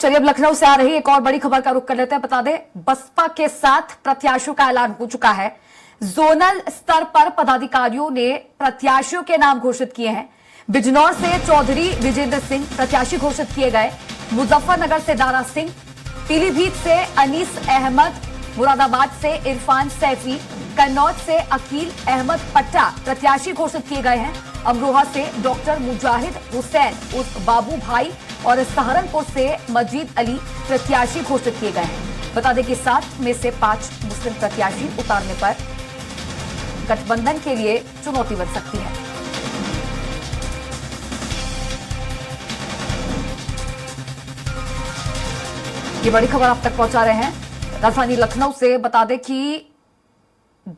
चलिए अब लखनऊ से आ रही एक और बड़ी खबर का रुख कर लेते हैं। बता दें, बसपा के 7 प्रत्याशियों का ऐलान हो चुका है। जोनल स्तर पर पदाधिकारियों ने प्रत्याशियों के नाम घोषित किए हैं। बिजनौर से चौधरी विजेंद्र सिंह प्रत्याशी घोषित किए गए। मुजफ्फरनगर से दारा सिंह, पीलीभीत से अनीस अहमद, मुरादाबाद से इरफान सैफी, कन्नौज से अकील अहमद पट्टा प्रत्याशी घोषित किए गए हैं। अमरोहा से डॉक्टर मुजाहिद हुसैन उर्फ बाबू भाई और सहारनपुर से मजीद अली प्रत्याशी घोषित किए गए हैं। बता दें कि 7 में से 5 मुस्लिम प्रत्याशी उतारने पर गठबंधन के लिए चुनौती बन सकती है। ये बड़ी खबर आप तक पहुंचा रहे हैं राजधानी लखनऊ से। बता दें कि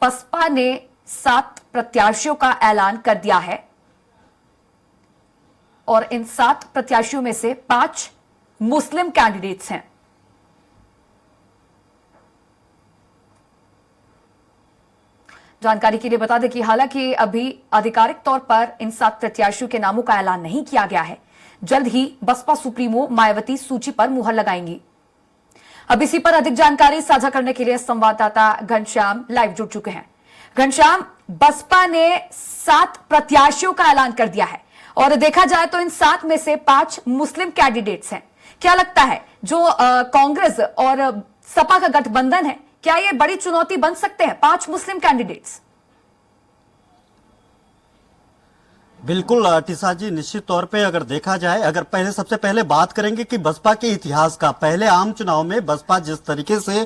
बसपा ने 7 प्रत्याशियों का ऐलान कर दिया है और इन 7 प्रत्याशियों में से 5 मुस्लिम कैंडिडेट्स हैं। जानकारी के लिए बता दें कि हालांकि अभी आधिकारिक तौर पर इन 7 प्रत्याशियों के नामों का ऐलान नहीं किया गया है। जल्द ही बसपा सुप्रीमो मायावती सूची पर मुहर लगाएंगी। अब इसी पर अधिक जानकारी साझा करने के लिए संवाददाता घनश्याम लाइव जुड़ चुके हैं। घनश्याम, बसपा ने 7 प्रत्याशियों का ऐलान कर दिया है और देखा जाए तो इन 7 में से 5 मुस्लिम कैंडिडेट्स हैं। क्या लगता है जो कांग्रेस और सपा का गठबंधन है, क्या ये बड़ी चुनौती बन सकते हैं 5 मुस्लिम कैंडिडेट्स? बिल्कुल टिसा जी, निश्चित तौर पे अगर देखा जाए, अगर सबसे पहले बात करेंगे कि बसपा के इतिहास का, पहले आम चुनाव में बसपा जिस तरीके से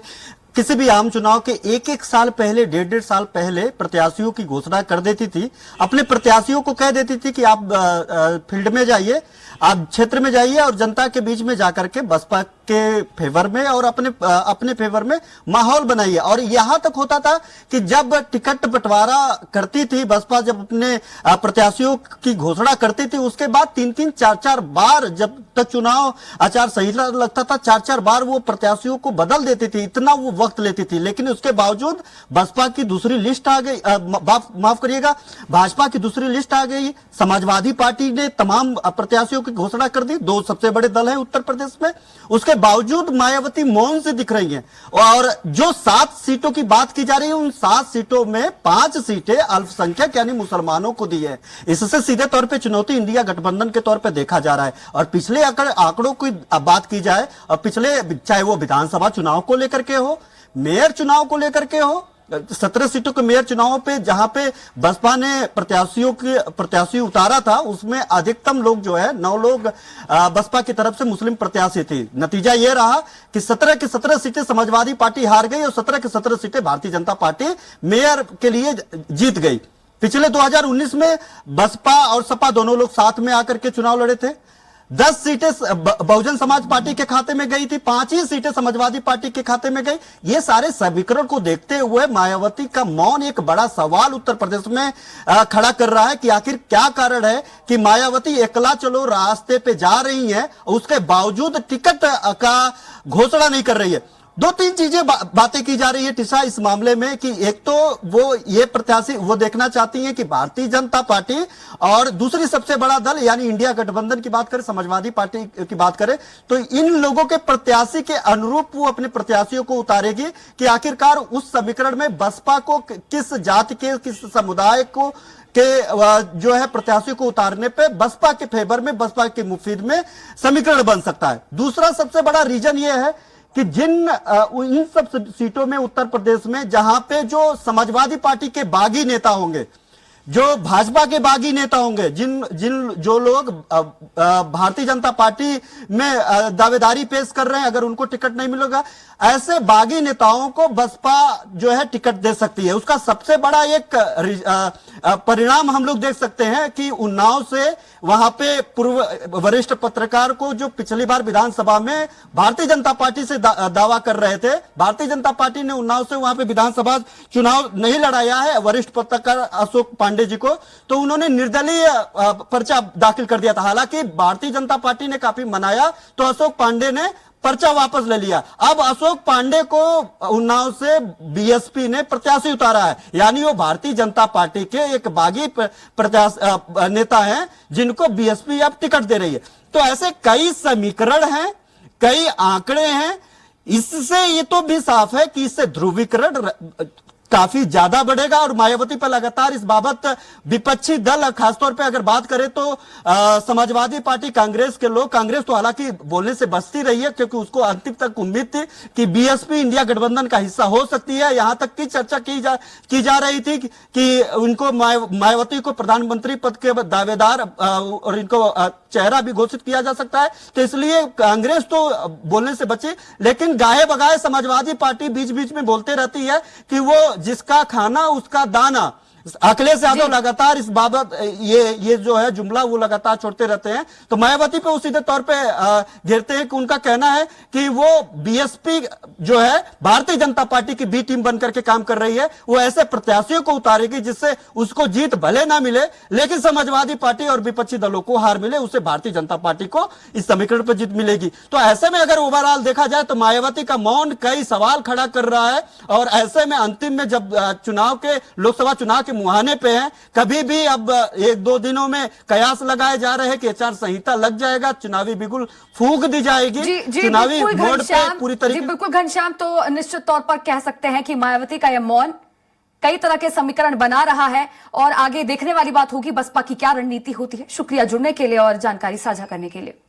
किसी भी आम चुनाव के एक साल पहले, 1.5 साल पहले प्रत्याशियों की घोषणा कर देती थी, अपने प्रत्याशियों को कह देती थी कि आप फील्ड में जाइए, आप क्षेत्र में जाइए और जनता के बीच में जाकर के बसपा के फेवर में और अपने फेवर में माहौल बनाइए। और यहां तक होता था कि जब टिकट बंटवारा करती थी बसपा, जब अपने प्रत्याशियों की घोषणा करती थी, उसके बाद 3-3, 4-4 बार, जब तक चुनाव आचार संहिता लगता था, 4-4 बार वो प्रत्याशियों को बदल देती थी, इतना वो वक्त लेती थी। लेकिन उसके बावजूद बसपा की दूसरी लिस्ट आ गई, माफ करिएगा, भाजपा की दूसरी लिस्ट आ गई। समाजवादी पार्टी ने तमाम प्रत्याशियों की घोषणा कर दी। 2 सबसे बड़े दल हैं उत्तर प्रदेश में, उसके बावजूद मायावती मौन से दिख रही हैं। और जो 7 सीटों की बात की जा रही है, उन 7 सीटों में 5 सीटें अल्पसंख्यक यानी मुसलमानों को दी है। इससे सीधे तौर पे चुनौती इंडिया गठबंधन के तौर पे देखा जा रहा है। और पिछले आंकड़ों की बात की जाए, और पिछले, चाहे वो विधानसभा चुनाव को लेकर के हो, मेयर चुनाव को लेकर के हो, 17 सीटों के मेयर चुनावों पे जहां पे बसपा ने प्रत्याशी उतारा था, उसमें अधिकतम लोग जो है 9 लोग बसपा की तरफ से मुस्लिम प्रत्याशी थे। नतीजा यह रहा कि 17 की 17 सीटें समाजवादी पार्टी हार गई और 17 की 17 सीटें भारतीय जनता पार्टी मेयर के लिए जीत गई। पिछले 2019 में बसपा और सपा दोनों लोग साथ में आकर के चुनाव लड़े थे। 10 सीटें बहुजन समाज पार्टी के खाते में गई थी, 5 ही सीटें समाजवादी पार्टी के खाते में गई। ये सारे समीकरण को देखते हुए मायावती का मौन एक बड़ा सवाल उत्तर प्रदेश में खड़ा कर रहा है कि आखिर क्या कारण है कि मायावती एकला चलो रास्ते पे जा रही हैं, उसके बावजूद टिकट का घोषणा नहीं कर रही है। 2-3 चीजें बातें की जा रही है टिसा इस मामले में कि एक तो वो ये प्रत्याशी वो देखना चाहती हैं कि भारतीय जनता पार्टी और दूसरी सबसे बड़ा दल यानी इंडिया गठबंधन की बात करें, समाजवादी पार्टी की बात करें, तो इन लोगों के प्रत्याशी के अनुरूप वो अपने प्रत्याशियों को उतारेगी कि आखिरकार उस समीकरण में बसपा को किस जाति के, किस समुदाय को के जो है प्रत्याशी को उतारने पे बसपा के फेवर में, बसपा के मुफीद में समीकरण बन सकता है। दूसरा सबसे बड़ा रीजन ये है कि इन सब सीटों में उत्तर प्रदेश में जहां पे जो समाजवादी पार्टी के बागी नेता होंगे, जो भाजपा के बागी नेता होंगे, जो लोग भारतीय जनता पार्टी में दावेदारी पेश कर रहे हैं, अगर उनको टिकट नहीं मिलेगा, ऐसे बागी नेताओं को बसपा जो है टिकट दे सकती है। उसका सबसे बड़ा एक परिणाम हम लोग देख सकते हैं कि उन्नाव से वहां पे पूर्व वरिष्ठ पत्रकार को, जो पिछली बार विधानसभा में भारतीय जनता पार्टी से दावा कर रहे थे, भारतीय जनता पार्टी ने उन्नाव से वहां पे विधानसभा चुनाव नहीं लड़ाया है वरिष्ठ पत्रकार अशोक पांडे जी को, तो उन्होंने निर्दलीय पर्चा दाखिल कर दिया था। हालांकि भारतीय जनता पार्टी ने काफी मनाया तो अशोक पांडे ने पर्चा वापस ले लिया। अब अशोक पांडे को उन्नाव से बीएसपी ने प्रत्याशी उतारा है, यानी वो भारतीय जनता पार्टी के एक बागी नेता हैं जिनको बीएसपी अब टिकट दे रही है। तो ऐसे कई समीकरण हैं, कई आंकड़े हैं। इससे ये तो भी साफ है कि इससे ध्रुवीकरण काफी ज्यादा बढ़ेगा और मायावती पर लगातार इस बाबत विपक्षी दल, खासतौर पे अगर बात करें तो समाजवादी पार्टी, कांग्रेस के लोग, कांग्रेस तो हालांकि बोलने से बचती रही है क्योंकि उसको अंतिम तक उम्मीद थी कि बीएसपी इंडिया गठबंधन का हिस्सा हो सकती है। यहां तक की चर्चा की जा रही थी कि उनको मायावती को प्रधानमंत्री पद के दावेदार और इनको चेहरा भी घोषित किया जा सकता है। तो इसलिए कांग्रेस तो बोलने से बची, लेकिन गाहे बगाए समाजवादी पार्टी बीच बीच में बोलते रहती है कि वो जिसका खाना उसका दाना। अखिलेश यादव लगातार इस बाबत ये जो है जुमला वो लगातार छोड़ते रहते हैं। तो मायावती पे वो सीधे तौर पे घेरते हैं कि उनका कहना है कि वो बीएसपी जो है भारतीय जनता पार्टी की बी टीम बनकर के काम कर रही है, वो ऐसे प्रत्याशियों को उतारेगी जिससे उसको जीत भले ना मिले लेकिन समाजवादी पार्टी और विपक्षी दलों को हार मिले, उससे भारतीय जनता पार्टी को इस समीकरण पर जीत मिलेगी। तो ऐसे में अगर ओवरऑल देखा जाए तो मायावती का मौन कई सवाल खड़ा कर रहा है और ऐसे में अंतिम में जब लोकसभा चुनाव के मुहाने पे हैं, कभी भी अब एक दो दिनों में कयास लगाए जा रहे हैं कि आचार संहिता लग जाएगा, चुनावी बिगुल फूंक दी जाएगी, चुनावी मोड पे पूरी तरीके। बिल्कुल घनश्याम, तो निश्चित तौर पर कह सकते हैं कि मायावती का यह मौन कई तरह के समीकरण बना रहा है और आगे देखने वाली बात होगी बसपा की क्या रणनीति होती है। शुक्रिया जुड़ने के लिए और जानकारी साझा करने के लिए।